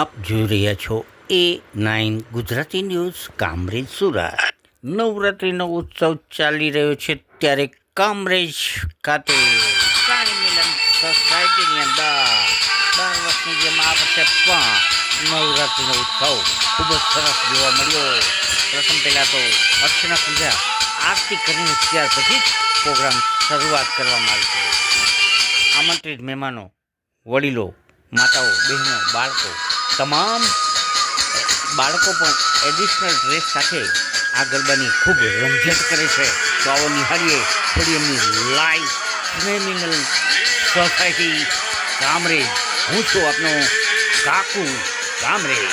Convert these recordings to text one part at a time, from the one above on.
આપ જોઈ રહ્યા છો A9 ગુજરાતી ન્યૂઝ કામરેજ સુરત। નવરાત્રિનો ઉત્સવ ચાલી રહ્યો છે ત્યારે કામરેજ ખાતે સાઈ મિલન સોસાયટીની અંદર દર વર્ષની જેમ આ વર્ષે પણ નવરાત્રિનો ઉત્સવ ખૂબ જ સરસ જોવા મળ્યો। પ્રથમ પહેલાં તો અર્ચના પૂજા આરતી કરીને ત્યાર પછી જ પ્રોગ્રામ શરૂઆત કરવામાં આવી છે। આમંત્રિત મહેમાનો, વડીલો, માતાઓ, બહેનો, બાળકો, તમામ બાળકો પણ એડિશનલ ડ્રેસ સાથે આ ગરબાની ખૂબ રમઝટ કરે છે। તો આવો નિહાળીએ થોડી એમની લાઈવ સ્નેમિંગલ સોસાયટી કામરેજ। હું છું આપનો કાકુ કામરેજ।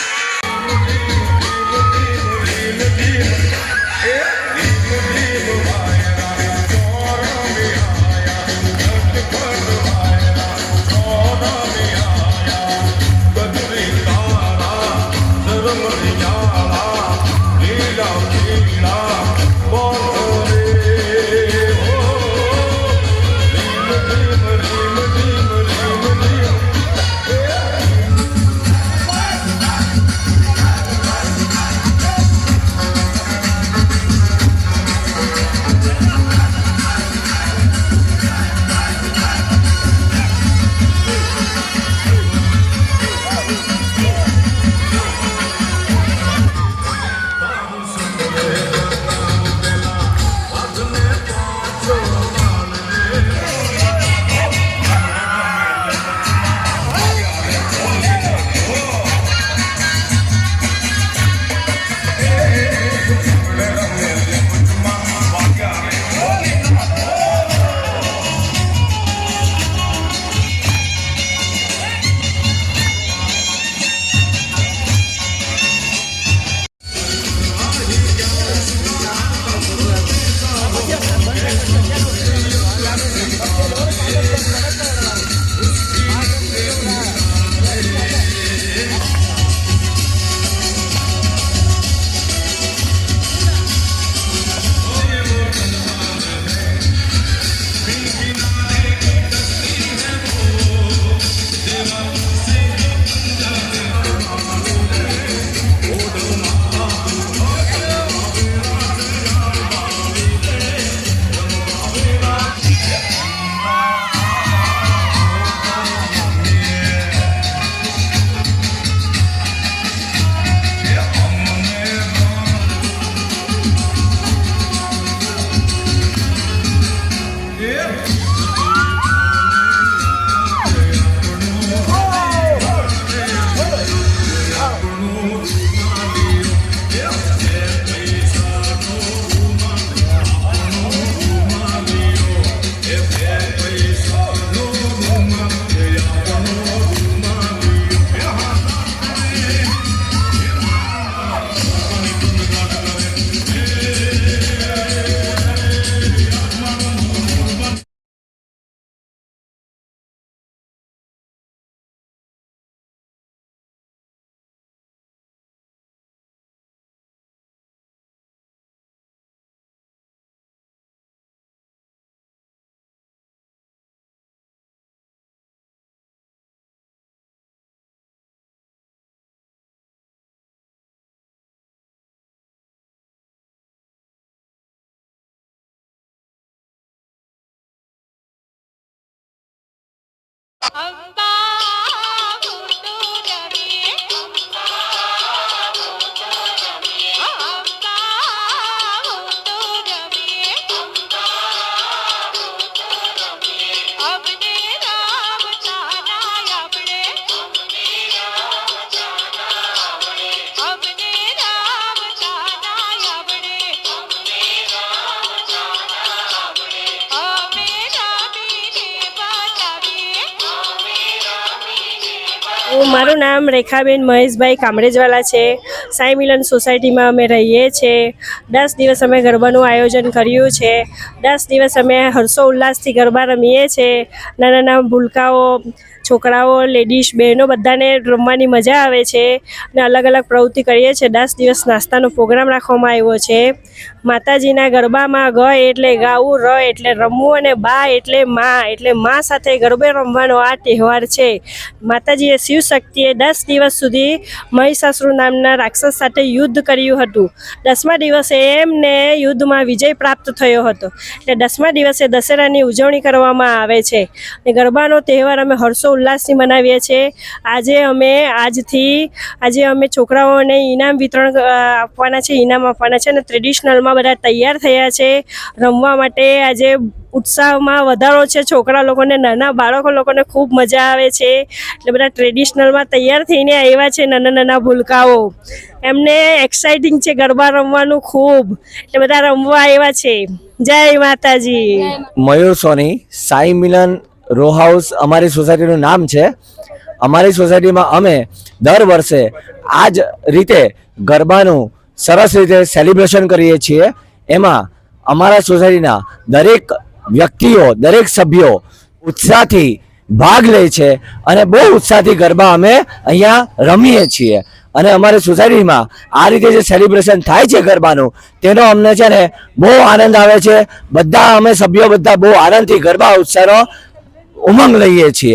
મારું નામ રેખાબેન મહેશભાઈ કામરેજવાલા છે। સાઈ મિલન સોસાયટીમાં અમે રહીએ છીએ। 10 દિવસ અમે ગરબાનું આયોજન કર્યું છે। 10 દિવસ અમે હર્ષો ઉલ્લાસથી ગરબા રમીએ છીએ। નાના નાના ભૂલકાઓ, છોકરાઓ, લેડીઝ, બહેનો બધાને રમવાની મજા આવે છે અને અલગ અલગ પ્રવૃત્તિ કરીએ છીએ। 10 દિવસ નાસ્તાનો પ્રોગ્રામ રાખવામાં આવ્યો છે। માતાજીના ગરબામાં ગ એટલે ગાવું, ર એટલે રમવું અને બા એટલે માં સાથે ગરબે રમવાનો આ તહેવાર છે. માતાજીએ શિવ શક્તિએ 10 દિવસ સુધી મહિષાસુર નામના રાક્ષસ સાથે યુદ્ધ કર્યું હતું. 10મા દિવસે એમને યુદ્ધમાં વિજય પ્રાપ્ત થયો હતો. એટલે 10મા દિવસે દશેરાની ઉજવણી કરવામાં આવે છે. અને ગરબાનો તહેવાર અમે હર્ષોલ્લાસથી મનાવીએ છીએ. આજે અમે છોકરાઓને ઇનામ વિતરણ આપવાના છે, અને ટ્રેડિશનલમાં બધા તૈયાર થયા છે રમવા માટે. આજે ઉત્સાહમાં વધારો છે. છોકરા લોકોને, નાના બાળકો લોકોને ખૂબ મજા આવે છે. એટલે બધા ટ્રેડિશનલમાં તૈયાર થઈને આવ્યા છે. નાના ભૂલકાઓ, એમને એક્સાઇટિંગ છે ગરબા રમવાનું ખૂબ, એટલે બધા રમવા આવ્યા છે. જય માતાજી. મયુર સોની, સાઈ મિલન રો હાઉસ અમારી સોસાયટીનું નામ છે. અમારી સોસાયટીમાં અમે દર વર્ષે આ જ રીતે ગરબાનું સરસ રીતે સેલિબ્રેશન કરીએ છીએ. એમાં અમારા સોસાયટીના દરેક વ્યક્તિઓ, દરેક સભ્યો ઉત્સાહથી ભાગ લે છે અને બહુ ઉત્સાહથી ગરબા અમે અહીંયા રમીએ છીએ. અને અમારી સોસાયટીમાં આ રીતે જે સેલિબ્રેશન થાય છે ગરબાનું, તેનો અમને છે ને બહુ આનંદ આવે છે. બધા અમે સભ્યો બધા બહુ આનંદથી ગરબા ઉત્સાહનો ઉમંગ લઈએ છીએ.